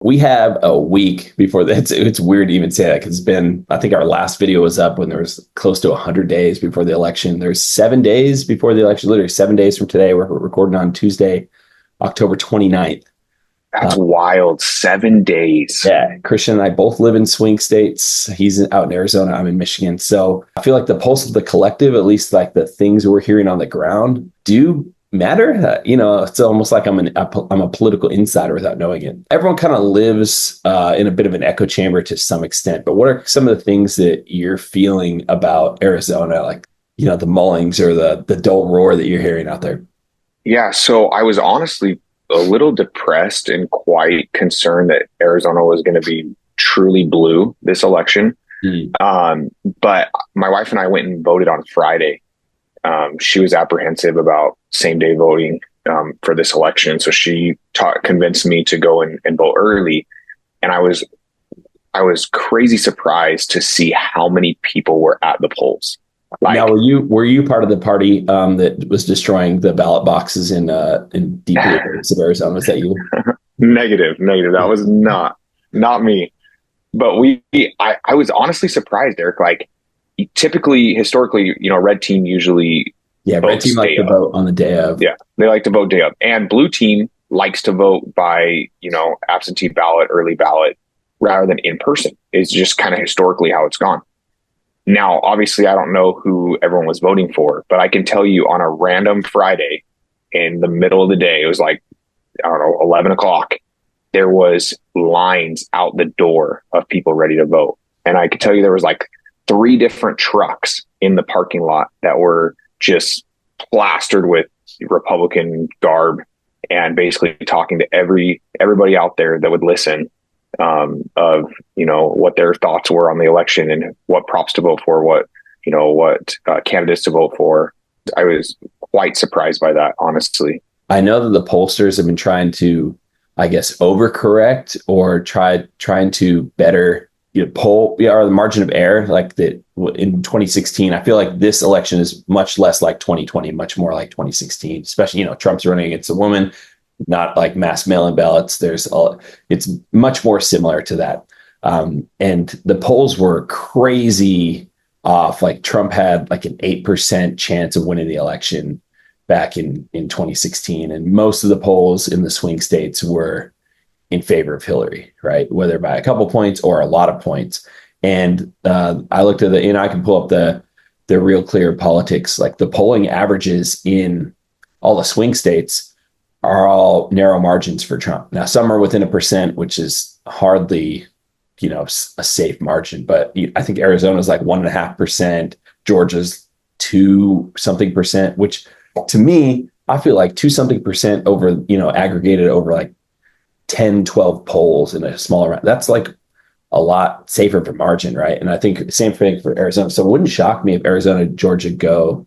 We have a week before that. It's weird to even say that because it's been, I think our last video was up when there was close to 100 days before the election. There's 7 days before the election, literally 7 days from today. We're recording on Tuesday, October 29th. That's wild. 7 days. Yeah, Christian and I both live in swing states. He's out in Arizona. I'm in Michigan. So I feel like the pulse of the collective, at least like the things we're hearing on the ground, do matter. It's almost like I'm a political insider without knowing it. Everyone kind of lives in a bit of an echo chamber to some extent. But what are some of the things that you're feeling about Arizona, like the mullings or the dull roar that you're hearing out there? Yeah. So I was honestly a little depressed and quite concerned that Arizona was going to be truly blue this election. But my wife and I went and voted on Friday. She was apprehensive about same day voting for this election. So she convinced me to go and vote early. And I was crazy surprised to see how many people were at the polls. Now, were you part of the party that was destroying the ballot boxes in deep areas of Arizona? Was that you? Negative. That was not me. But I was honestly surprised, Eric. Like, typically, historically, red team usually red team like to vote on the day of. Yeah, they like to vote day of, and blue team likes to vote by absentee ballot, early ballot, rather than in person. It's just kind of historically how it's gone. Now, obviously, I don't know who everyone was voting for, but I can tell you on a random Friday in the middle of the day, it was like, I don't know, 11 o'clock, there was lines out the door of people ready to vote. And I could tell you there was like 3 different trucks in the parking lot that were just plastered with Republican garb and basically talking to everybody out there that would listen of what their thoughts were on the election and what props to vote for, what candidates to vote for. I was quite surprised by that, honestly. I know that the pollsters have been trying to, I guess, overcorrect or trying to better poll or the margin of error, like that in 2016. I feel like this election is much less like 2020, much more like 2016, especially Trump's running against a woman, not like mass mail-in ballots. It's much more similar to that. And the polls were crazy off. Like Trump had like an 8% chance of winning the election back in 2016. And most of the polls in the swing states were in favor of Hillary, right? Whether by a couple points or a lot of points. And I looked at I can pull up the Real Clear Politics, like the polling averages in all the swing states are all narrow margins for Trump. Now, some are within 1%, which is hardly, a safe margin. But I think Arizona's like 1.5%. Georgia's 2 something percent, which to me, I feel like 2 something percent over, aggregated over like 10, 12 polls in a smaller round. That's like a lot safer for margin, right? And I think same thing for Arizona. So it wouldn't shock me if Arizona, Georgia go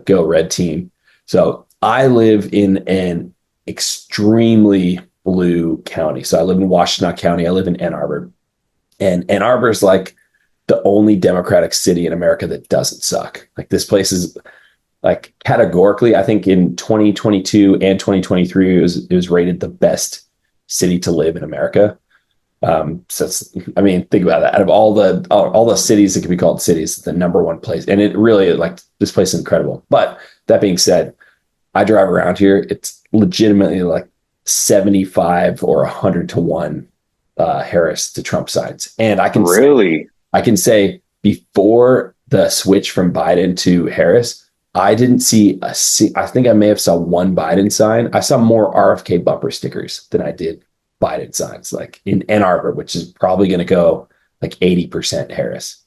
red team. So I live in an extremely blue county. So I live in Washtenaw County. I live in Ann Arbor. And Ann Arbor is like the only Democratic city in America that doesn't suck. Like this place is like categorically, I think in 2022 and 2023, it was rated the best city to live in America. So think about that. Out of all the cities that can be called cities, the number one place. And it really, like, this place is incredible. But that being said, I drive around here. It's legitimately like 75 or 100 to 1 Harris to Trump sides. And I can say before the switch from Biden to Harris, I didn't see I think I may have saw one Biden sign. I saw more RFK bumper stickers than I did Biden signs, like in Ann Arbor, which is probably going to go like 80% Harris.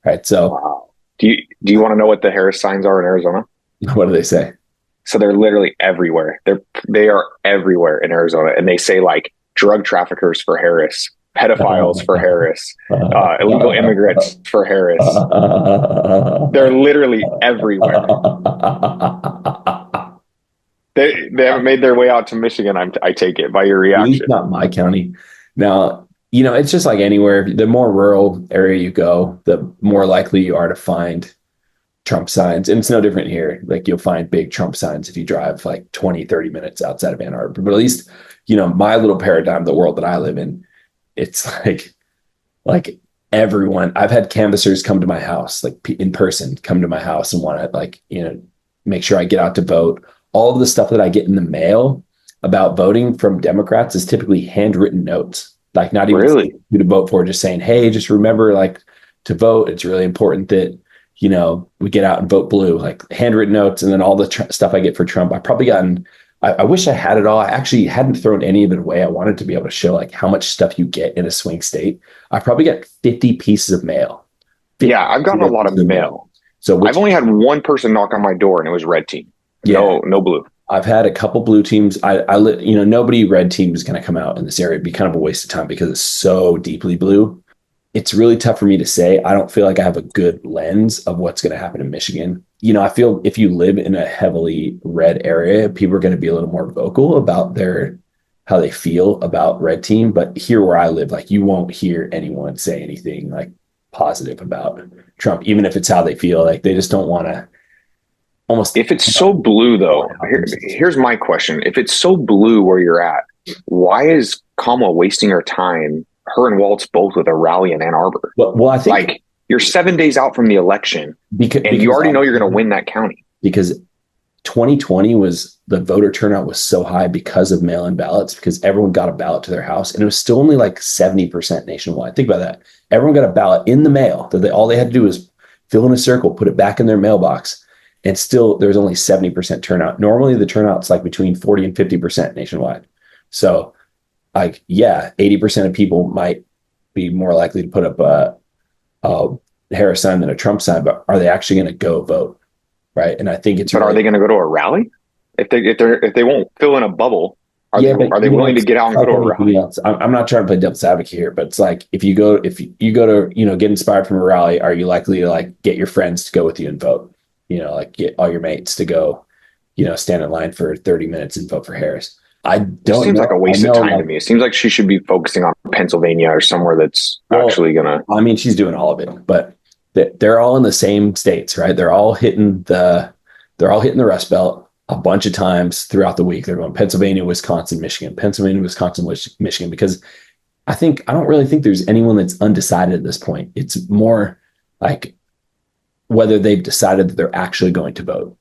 Right. So wow. Do you want to know what the Harris signs are in Arizona? What do they say? So they're literally everywhere. They are everywhere in Arizona. And they say like drug traffickers for Harris, pedophiles for Harris, illegal immigrants for Harris. They're literally everywhere. They haven't made their way out to Michigan, I take it, by your reaction. Not my county. Now, it's just like anywhere. The more rural area you go, the more likely you are to find Trump signs. And it's no different here. Like you'll find big Trump signs if you drive like 20, 30 minutes outside of Ann Arbor. But at least, my little paradigm, the world that I live in, it's like everyone, I've had canvassers come to my house, like in person, come to my house and want to make sure I get out to vote. All of the stuff that I get in the mail about voting from Democrats is typically handwritten notes, like not even Really? who to vote for, just saying, hey, just remember to vote. It's really important that, we get out and vote blue, like handwritten notes. And then all the stuff I get for Trump, I wish I had it all. I actually hadn't thrown any of it away. I wanted to be able to show like how much stuff you get in a swing state. I probably got 50 pieces of mail. Yeah, I've gotten a lot of mail. So I've only had one person knock on my door, and it was red team. Yeah. No blue. I've had a couple blue teams. Nobody red team is going to come out in this area. It'd be kind of a waste of time because it's so deeply blue. It's really tough for me to say. I don't feel like I have a good lens of what's going to happen in Michigan. I feel if you live in a heavily red area, people are going to be a little more vocal about how they feel about red team. But here where I live, like you won't hear anyone say anything like positive about Trump, even if it's how they feel. Like they just don't want to almost. If it's so blue though, here's my question. If it's so blue where you're at, why is Kamala wasting her time, her and Waltz both with a rally in Ann Arbor? Well, I think like you're 7 days out from the election because you already know you're going to win that county. Because 2020 the voter turnout was so high because of mail-in ballots, because everyone got a ballot to their house, and it was still only like 70% nationwide. Think about that. Everyone got a ballot in the mail that all they had to do was fill in a circle, put it back in their mailbox, and still there's only 70% turnout. Normally the turnout's like between 40 and 50% nationwide. So 80% of people might be more likely to put up a Harris sign than a Trump sign, but are they actually going to go vote? Right. And I think it's. But are they going to go to a rally? If they won't fill in a bubble, are they willing to get out and go to a rally? I'm not trying to play devil's advocate here, but it's like if you go to get inspired from a rally, are you likely to like get your friends to go with you and vote? Get all your mates to go, stand in line for 30 minutes and vote for Harris. I don't. It seems like a waste of time to me. It seems like she should be focusing on Pennsylvania or somewhere that's actually gonna. I mean, she's doing all of it, but they're all in the same states, right? They're all hitting the Rust Belt a bunch of times throughout the week. They're going Pennsylvania, Wisconsin, Michigan, Pennsylvania, Wisconsin, Michigan, because I don't really think there's anyone that's undecided at this point. It's more like whether they've decided that they're actually going to vote.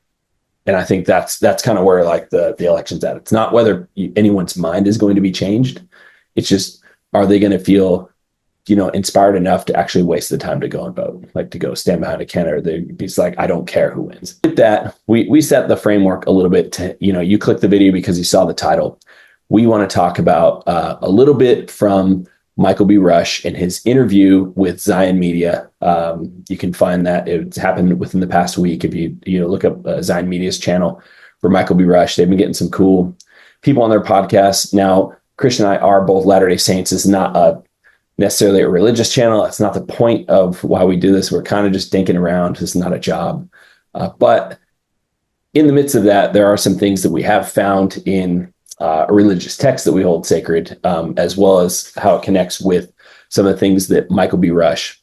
And I think that's kind of where like the election's at. It's not whether anyone's mind is going to be changed. It's just, are they going to feel, inspired enough to actually waste the time to go and vote, like to go stand behind a candidate? It's like, I don't care who wins. With that, we set the framework a little bit to, you click the video because you saw the title. We want to talk about a little bit from Michael B. Rush and his interview with Zion Media. You can find that. It's happened within the past week. If you look up Zion Media's channel for Michael B. Rush, they've been getting some cool people on their podcast. Now, Christian and I are both Latter-day Saints. It's not necessarily a religious channel. That's not the point of why we do this. We're kind of just dinking around. This is not a job. But in the midst of that, there are some things that we have found in a religious text that we hold sacred, as well as how it connects with some of the things that Michael B. Rush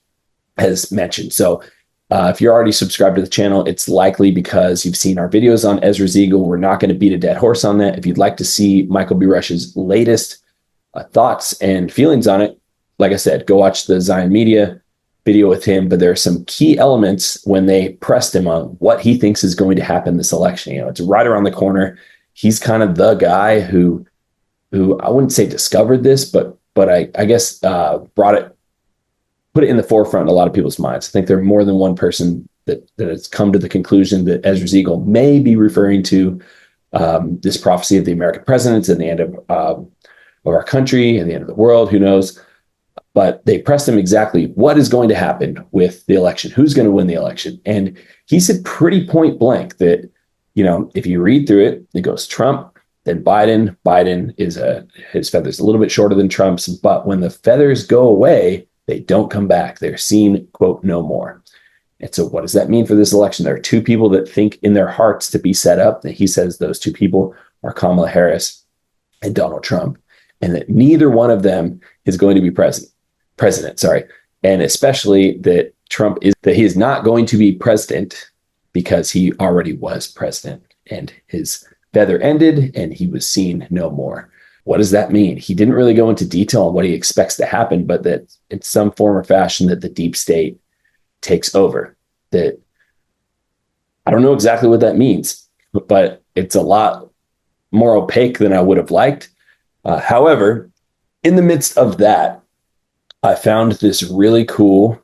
has mentioned. So if you're already subscribed to the channel, it's likely because you've seen our videos on Ezra's Eagle. We're not going to beat a dead horse on that. If you'd like to see Michael B. Rush's latest thoughts and feelings on it, like I said, go watch the Zion Media video with him. But there are some key elements when they pressed him on what he thinks is going to happen this election. It's right around the corner. He's kind of the guy who I wouldn't say discovered this, but I guess put it in the forefront of a lot of people's minds. I think there are more than one person that has come to the conclusion that Ezra's Eagle may be referring to this prophecy of the American presidents and the end of our country and the end of the world. Who knows? But they pressed him exactly what is going to happen with the election, who's going to win the election. And he said pretty point blank that, if you read through it, it goes Trump, then Biden. Biden is his feathers a little bit shorter than Trump's, but when the feathers go away, they don't come back. They're seen, quote, no more. And so what does that mean for this election? There are two people that think in their hearts to be set up. And he says those two people are Kamala Harris and Donald Trump, and that neither one of them is going to be president. And especially that he is not going to be president because he already was president and his feather ended and he was seen no more. what does that mean? He didn't really go into detail on what he expects to happen, but that in some form or fashion that the deep state takes over. That I don't know exactly what that means, but it's a lot more opaque than I would have liked. However, in the midst of that, I found this really cool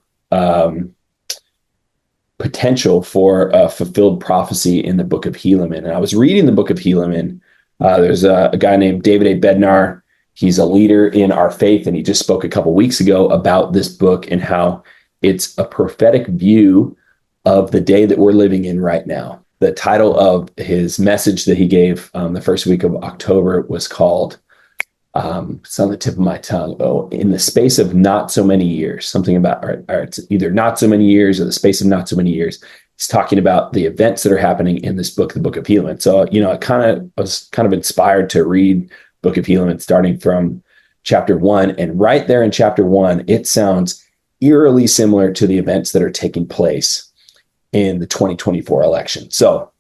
potential for a fulfilled prophecy in the Book of Helaman. And I was reading the Book of Helaman. There's a guy named David A. Bednar. He's a leader in our faith, and he just spoke a couple weeks ago about this book and how it's a prophetic view of the day that we're living in right now. The title of his message that he gave the first week of October was called, it's on the tip of my tongue, in the space of not so many years, something about, or it's either not so many years or the space of not so many years. He's talking about the events that are happening in this book, the Book of Helaman. So, I was kind of inspired to read Book of Helaman starting from chapter 1. And right there in chapter 1, it sounds eerily similar to the events that are taking place in the 2024 election. So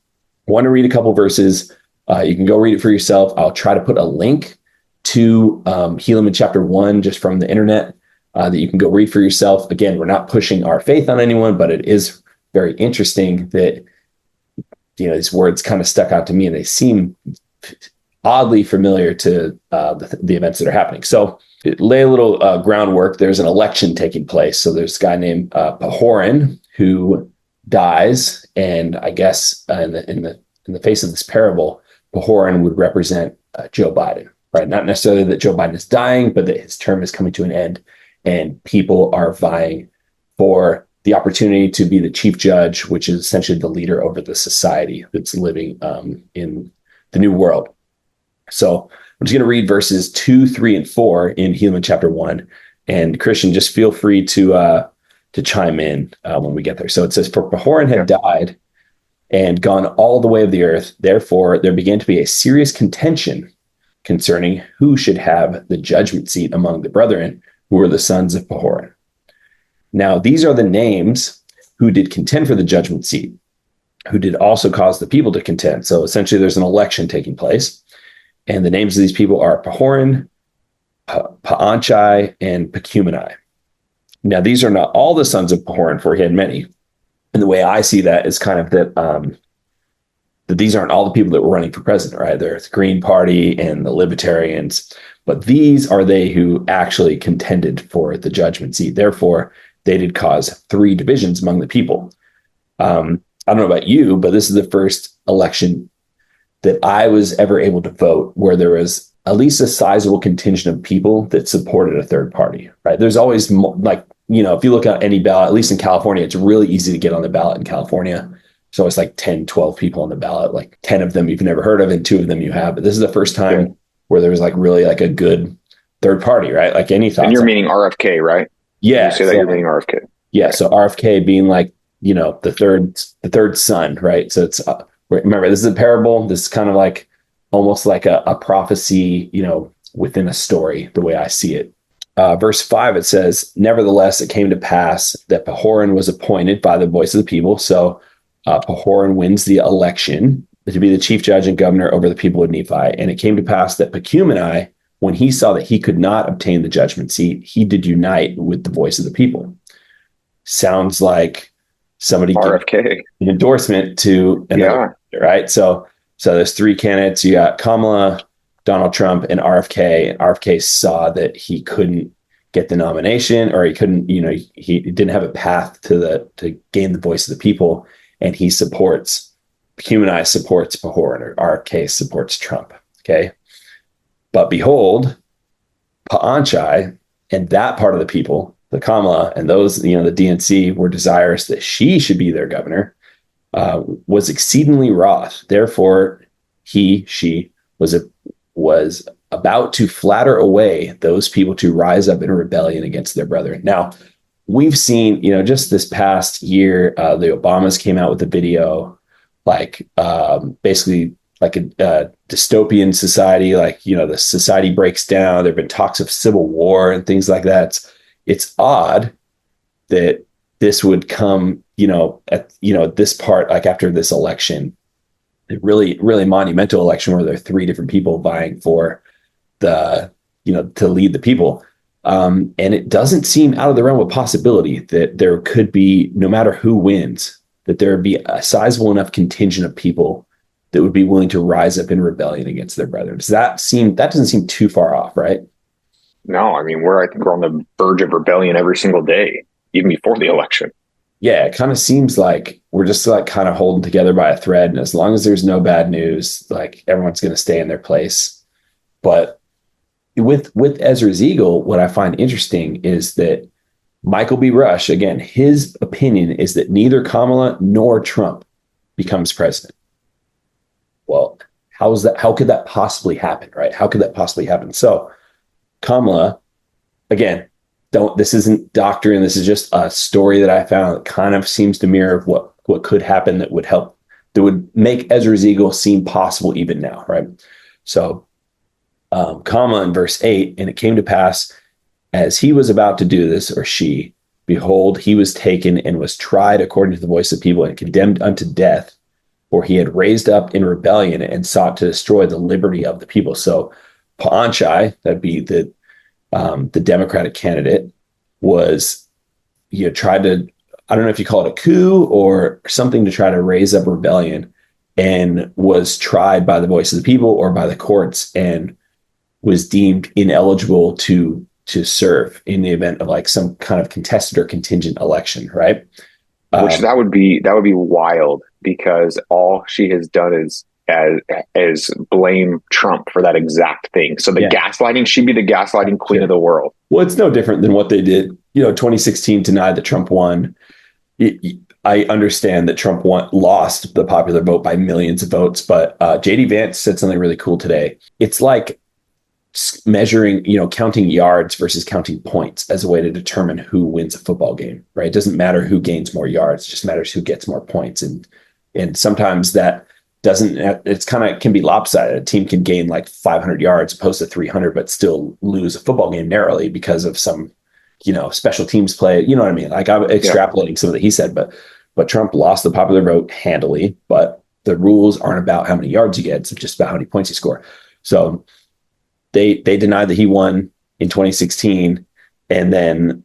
I want to read a couple verses. You can go read it for yourself. I'll try to put a link to Helaman chapter 1 just from the internet that you can go read for yourself. Again, we're not pushing our faith on anyone, but it is very interesting that these words kind of stuck out to me, and they seem oddly familiar to the events that are happening. So lay a little groundwork. There's an election taking place. So there's a guy named Pahoran who dies, and I guess in the face of this parable, Pahoran would represent Joe Biden. Right? Not necessarily that Joe Biden is dying, but that his term is coming to an end, and people are vying for the opportunity to be the chief judge, which is essentially the leader over the society that's living in the new world. So I'm just going to read verses 2, 3, and 4 in Helaman chapter 1. And Christian, just feel free to chime in when we get there. So it says, "For Pahoran had died and gone all the way of the earth. Therefore, there began to be a serious contention concerning who should have the judgment seat among the brethren who were the sons of Pahoran. Now, these are the names who did contend for the judgment seat, who did also cause the people to contend." So essentially, there's an election taking place. And the names of these people are Pahoran, Paanchai, and Pecumeni. Now, these are not all the sons of Pahoran, for he had many. And the way I see that is kind of that these aren't all the people that were running for president, right? There's the Green Party and the Libertarians, but these are they who actually contended for the judgment seat. Therefore, they did cause 3 divisions among the people. I don't know about you, but this is the first election that I was ever able to vote where there was at least a sizable contingent of people that supported a third party, right? There's always if you look at any ballot, at least in California, it's really easy to get on the ballot in California. So it's like 10, 12 people on the ballot, like 10 of them you've never heard of and 2 of them you have. But this is the first time where there was really a good third party, right? Like any thoughts? And you're meaning RFK, right? Yeah. You say that you're meaning RFK. Yeah. Right. So RFK being the third son, right? So it's, remember, this is a parable. This is kind of almost like a prophecy, within a story, the way I see it. Verse 5, it says, "Nevertheless, it came to pass that Pahoran was appointed by the voice of the people." So Pahoran wins the election to be the chief judge and governor over the people of Nephi. "And it came to pass that Pecumeni, when he saw that he could not obtain the judgment seat, he did unite with the voice of the people." Sounds like somebody RFK an endorsement to another, right? So there's 3 candidates. You got Kamala, Donald Trump, and RFK. And RFK saw that he couldn't get the nomination, or he couldn't, he didn't have a path to gain the voice of the people. And he supports, Pecumeni supports Pahoran, or RFK supports Trump. Okay. But behold, Paanchai and that part of the people, the Kamala and those, the DNC, were desirous that she should be their governor, was exceedingly wroth. Therefore, she was about to flatter away those people to rise up in rebellion against their brethren. Now, we've seen, just this past year, the Obamas came out with a video, basically like a dystopian society, the society breaks down. There've been talks of civil war and things like that. It's odd that this would come, at this part, after this election, a really, really monumental election where there are 3 different people vying for the, to lead the people. And it doesn't seem out of the realm of possibility that there could be, no matter who wins, that there would be a sizable enough contingent of people that would be willing to rise up in rebellion against their brethren. That doesn't seem too far off, right? No, I mean, I think we're on the verge of rebellion every single day, even before the election. Yeah, it kind of seems like we're just like kind of holding together by a thread. And as long as there's no bad news, like everyone's going to stay in their place. But with Ezra's Eagle, what I find interesting is that Michael B. Rush, again, his opinion is that neither Kamala nor Trump becomes president. Well, how could that possibly happen, right? How could that possibly happen? So Kamala, again, this isn't doctrine. This is just a story that I found that kind of seems to mirror what could happen that would make Ezra's Eagle seem possible even now, right? So Kamala in verse 8, and it came to pass as he was about to do this, or she, behold, he was taken and was tried according to the voice of people and condemned unto death, for he had raised up in rebellion and sought to destroy the liberty of the people. So Panchai, that'd be the Democratic candidate, was tried to, I don't know if you call it a coup or something, to try to raise up rebellion, and was tried by the voice of the people or by the courts, and was deemed ineligible to serve in the event of like some kind of contested or contingent election, right? Which that would be wild, because all she has done is blame Trump for that exact thing. So the gaslighting, she'd be the gaslighting queen of the world. Well, it's no different than what they did. 2016 denied that Trump won. I understand that Trump lost the popular vote by millions of votes, but JD Vance said something really cool today. It's like measuring, counting yards versus counting points as a way to determine who wins a football game, right? It doesn't matter who gains more yards, it just matters who gets more points. And sometimes that can be lopsided. A team can gain like 500 yards opposed to 300, but still lose a football game narrowly because of some, special teams play. You know what I mean? Like, I'm extrapolating some of that he said, but Trump lost the popular vote handily, but the rules aren't about how many yards you get. It's just about how many points you score. So they denied that he won in 2016, and then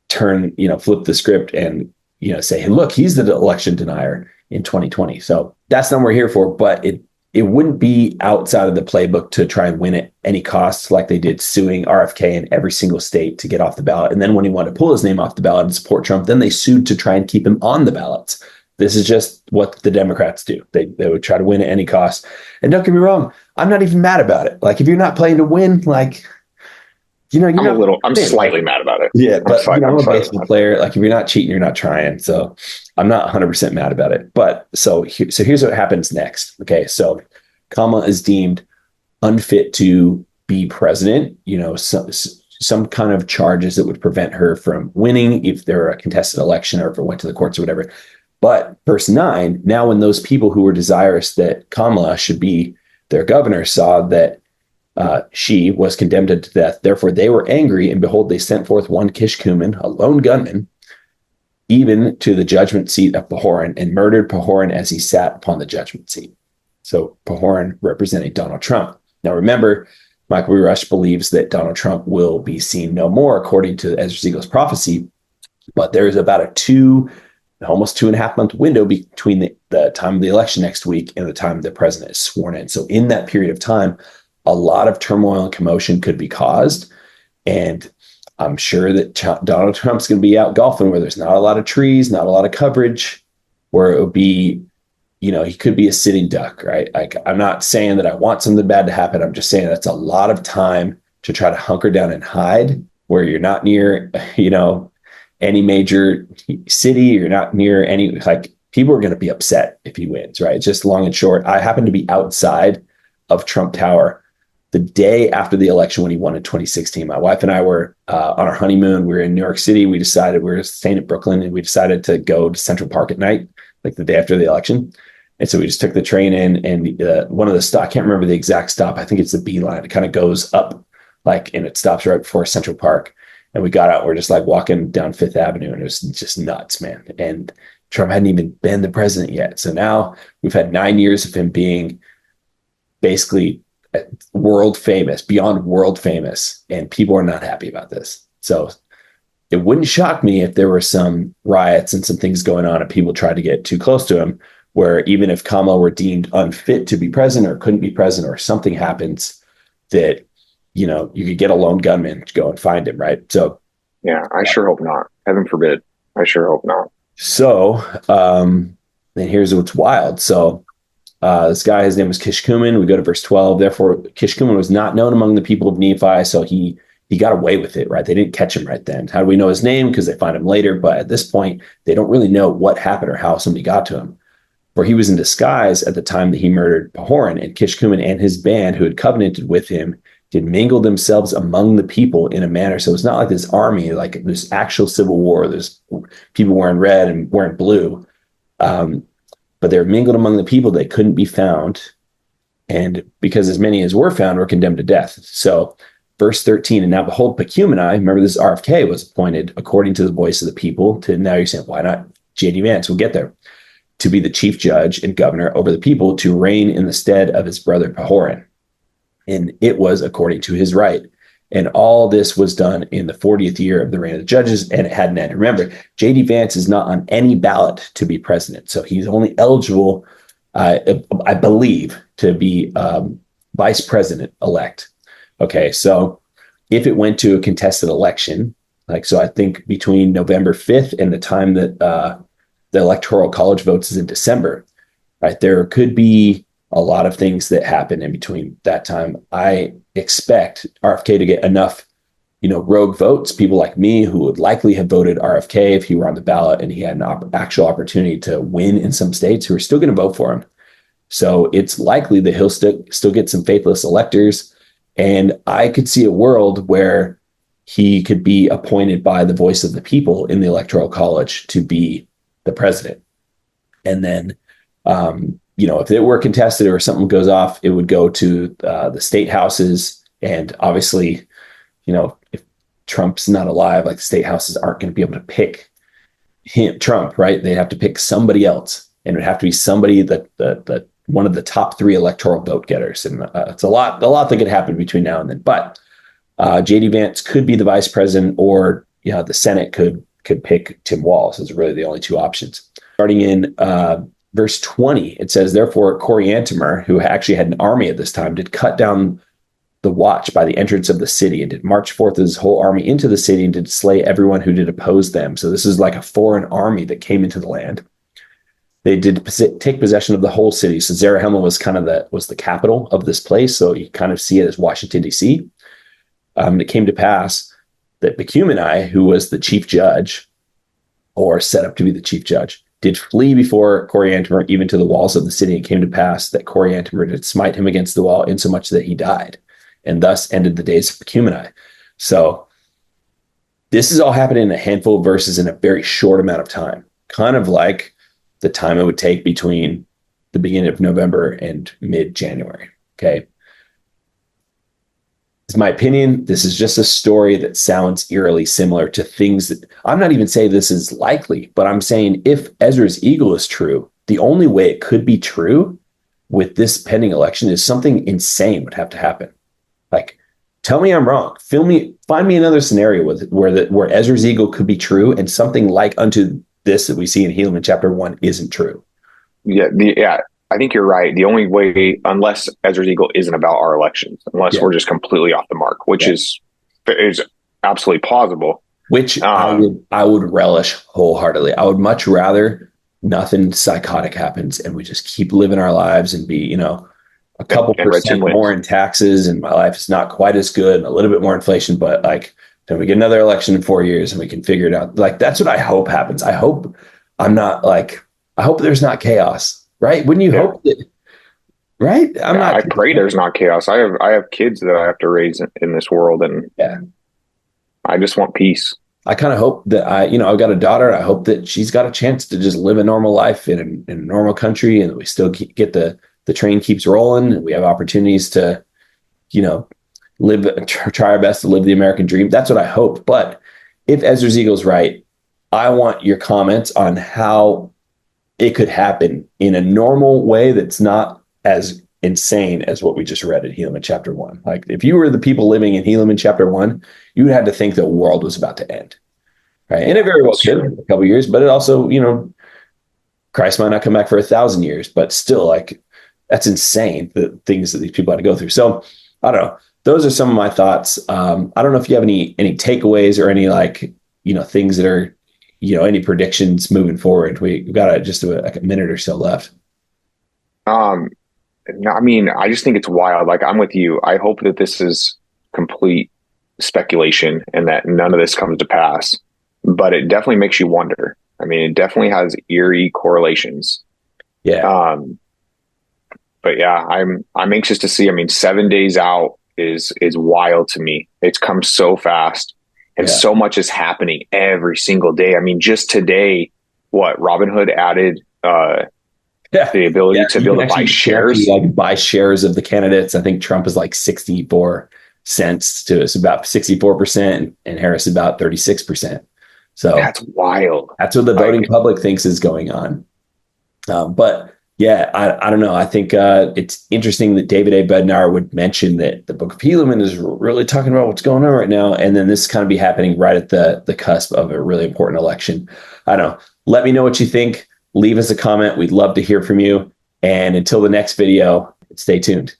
flip the script and, say, hey, look, he's the election denier in 2020. So that's not what we're here for, but it wouldn't be outside of the playbook to try and win at any cost, like they did suing RFK in every single state to get off the ballot. And then when he wanted to pull his name off the ballot and support Trump, then they sued to try and keep him on the ballots. This is just what the Democrats do. They would try to win at any cost. And don't get me wrong, I'm not even mad about it. Like, if you're not playing to win, like, I'm slightly mad about it. Yeah, but I'm a baseball player. Like, if you're not cheating, you're not trying. So I'm not 100% mad about it. But so here's what happens next. Okay, so Kamala is deemed unfit to be president. Some kind of charges that would prevent her from winning if there were a contested election or if it went to the courts or whatever. But verse 9, now when those people who were desirous that Kamala should be their governor saw that she was condemned to death, therefore they were angry, and behold, they sent forth one Kishkumen, a lone gunman, even to the judgment seat of Pahoran, and murdered Pahoran as he sat upon the judgment seat. So Pahoran representing Donald Trump. Now remember, Michael B. Rush believes that Donald Trump will be seen no more, according to Ezra Eagle's prophecy, but there's about almost 2.5 month window between the time of the election next week and the time the president is sworn in. So in that period of time, a lot of turmoil and commotion could be caused. And I'm sure that Donald Trump's going to be out golfing where there's not a lot of trees, not a lot of coverage, where it would be, he could be a sitting duck, right? Like, I'm not saying that I want something bad to happen. I'm just saying that's a lot of time to try to hunker down and hide where you're not near, any major city. You're not near any, like, people are going to be upset if he wins, right? Just long and short. I happen to be outside of Trump Tower the day after the election when he won in 2016. My wife and I were on our honeymoon. We were in New York City. We were staying at Brooklyn, and we decided to go to Central Park at night, like the day after the election. And so we just took the train in, and one of the stops, I can't remember the exact stop. I think it's the B line. It kind of goes up, and it stops right before Central Park. And we got out, we're just like walking down Fifth Avenue, and it was just nuts, man. And Trump hadn't even been the president yet. So now we've had 9 years of him being basically world famous, beyond world famous, and people are not happy about this. So it wouldn't shock me if there were some riots and some things going on and people tried to get too close to him, where even if Kamala were deemed unfit to be president or couldn't be president or something happens, that, you know, you could get a lone gunman to go and find him, right? So yeah, I sure hope not. Heaven forbid. I sure hope not. So then here's what's wild. So this guy, his name was Kishkumen. We go to verse 12. Therefore, Kishkumen was not known among the people of Nephi, so he got away with it, right? They didn't catch him right then. How do we know his name? Because they find him later. But at this point, they don't really know what happened or how somebody got to him. For he was in disguise at the time that he murdered Pahoran, and Kishkumen and his band who had covenanted with him did mingle themselves among the people in a manner. So it's not like this army, like this actual civil war. There's people wearing red and wearing blue. But they're mingled among the people. They couldn't be found. And because as many as were found were condemned to death. So verse 13, and now behold, Pecumeni, remember this RFK was appointed according to the voice of the people. To now you're saying, why not J.D. Vance? We'll get there. To be the chief judge and governor over the people, to reign in the stead of his brother Pahoran. And it was according to his right. And all this was done in the 40th year of the reign of the judges, and it hadn't ended. Remember, J.D. Vance is not on any ballot to be president. So he's only eligible, I believe, to be vice president elect. Okay, so if it went to a contested election, like, so I think between November 5th and the time that the Electoral College votes is in December, right, there could be a lot of things that happen in between that time. I expect RFK to get enough, you know, rogue votes, people like me who would likely have voted RFK if he were on the ballot and he had an actual opportunity to win in some states, who are still going to vote for him. So it's likely that he'll still get some faithless electors. And I could see a world where he could be appointed by the voice of the people in the Electoral College to be the president. And then, you know, if it were contested or something goes off, it would go to the state houses. And obviously, you know, if Trump's not alive, like, the state houses aren't going to be able to pick Trump, right? They'd have to pick somebody else, and it would have to be somebody that one of the top 3 electoral vote getters. And it's a lot that could happen between now and then. But J.D. Vance could be the vice president, or, you know, the Senate could pick Tim Walz. Those are really the only 2 options. Starting in verse 20, it says, therefore, Coriantumr, who actually had an army at this time, did cut down the watch by the entrance of the city, and did march forth his whole army into the city, and did slay everyone who did oppose them. So this is like a foreign army that came into the land. They did take possession of the whole city. So Zarahemla was kind of the capital of this place. So you kind of see it as Washington, D.C. It came to pass that Pecumeni, who was the chief judge, or set up to be the chief judge, did flee before Coriantumr even to the walls of the city. And came to pass that Coriantumr did smite him against the wall, insomuch that he died, and thus ended the days of Pecumeni. So this is all happening in a handful of verses in a very short amount of time, kind of like the time it would take between the beginning of November and mid-January. Okay. It's my opinion. This is just a story that sounds eerily similar to things that I'm not even saying this is likely, but I'm saying if Ezra's eagle is true, the only way it could be true with this pending election is something insane would have to happen. Like, tell me I'm wrong. Find me another scenario where Ezra's eagle could be true and something like unto this that we see in Helaman chapter 1 isn't true. Yeah, I think you're right. The only way, unless Ezra's eagle isn't about our elections, unless we're just completely off the mark, which is absolutely plausible. Which I would relish wholeheartedly. I would much rather nothing psychotic happens and we just keep living our lives and be, you know, a couple percent more in taxes, and my life is not quite as good, and a little bit more inflation, but like, then we get another election in 4 years and we can figure it out. Like, that's what I hope happens. I hope there's not chaos, right? Wouldn't you hope that, right? I pray there's not chaos. I have kids that I have to raise in this world, and I just want peace. I kind of hope that I've got a daughter, and I hope that she's got a chance to just live a normal life in a normal country, and we still get the train keeps rolling, and we have opportunities to, you know, try our best to live the American dream. That's what I hope. But if Ezra's eagle's right, I want your comments on how it could happen in a normal way that's not as insane as what we just read in Helaman chapter 1. Like if you were the people living in Helaman chapter 1, you would have to think the world was about to end. Right. And it very well could in a couple of years, but it also, Christ might not come back for 1,000 years, but still, like, that's insane, the things that these people had to go through. So I don't know. Those are some of my thoughts. I don't know if you have any takeaways or any things that are, any predictions moving forward. We've got just a minute or so left. No, I mean, I just think it's wild. Like, I'm with you. I hope that this is complete speculation and that none of this comes to pass, but it definitely makes you wonder. I mean, it definitely has eerie correlations. Yeah. But yeah, I'm anxious to see. I mean, 7 days out is wild to me. It's come so fast and so much is happening every single day. I mean, just today, Robinhood added the ability to be able to buy shares. Buy shares of the candidates. I think Trump is like 64 cents to us, about 64%, and Harris about 36%. So that's wild. That's what the voting public thinks is going on. But yeah, I don't know. I think it's interesting that David A. Bednar would mention that the Book of Helaman is really talking about what's going on right now. And then this kind of be happening right at the cusp of a really important election. I don't know. Let me know what you think. Leave us a comment. We'd love to hear from you. And until the next video, stay tuned.